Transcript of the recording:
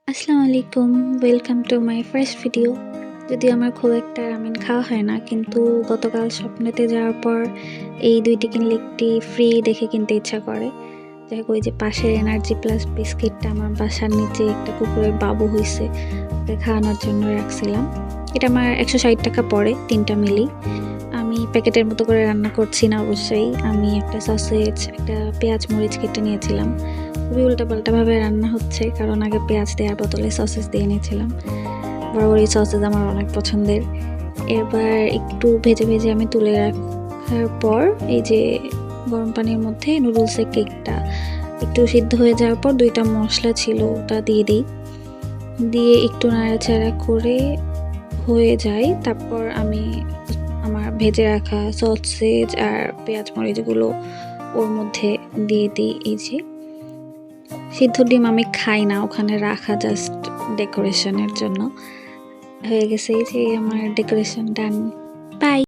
আসসালামু আলাইকুম, welcome to my first video. যদিও আমার খুব একটা রামেন খাওয়া হয় না, কিন্তু গতকাল স্বপ্নেতে যাওয়ার পর এই ২টি কিনলে একটি ফ্রি দেখে কিনতে ইচ্ছা করে। যাই হোক, ওই যে পাশের এনার্জি প্লাস বিস্কিটটা আমার বাসার নিচে একটা কুকুরের বাবু হইছে, ওকে খাওয়ানোর জন্য রাখছিলাম। এটা আমার ১৬০ টাকা পড়ে ৩টা মিলি। আমি প্যাকেটের মতো করে রান্না করছি না অবশ্যই। আমি একটা সসেজ, একটা পেঁয়াজ মরিচ কেটে নিয়েছিলাম। খুবই উল্টাপাল্টাভাবে রান্না হচ্ছে, কারণ আগে পেঁয়াজ দেওয়ার বদলে সসেজ দিয়ে নিয়েছিলাম। বরাবর এই সসেজ আমার অনেক পছন্দের। এবার একটু ভেজে ভেজে আমি তুলে রাখার পর এই যে গরম পানির মধ্যে নুডলসের কেকটা একটু সিদ্ধ হয়ে যাওয়ার পর ২টা মশলা ছিল ওটা দিয়ে দিই। দিয়ে একটু নাড়াচাড়া করে হয়ে যায়, তারপর আমি আমার ভেজে রাখা সসেজ আর পেঁয়াজ মরিচগুলো ওর মধ্যে দিয়ে দিই। এই যে সিদ্ধ ডিম আমি খাই না, ওখানে রাখা জাস্ট ডেকোরেশনের জন্য। হয়ে গেছে, এই যে আমার ডেকোরেশন ডান। বাই।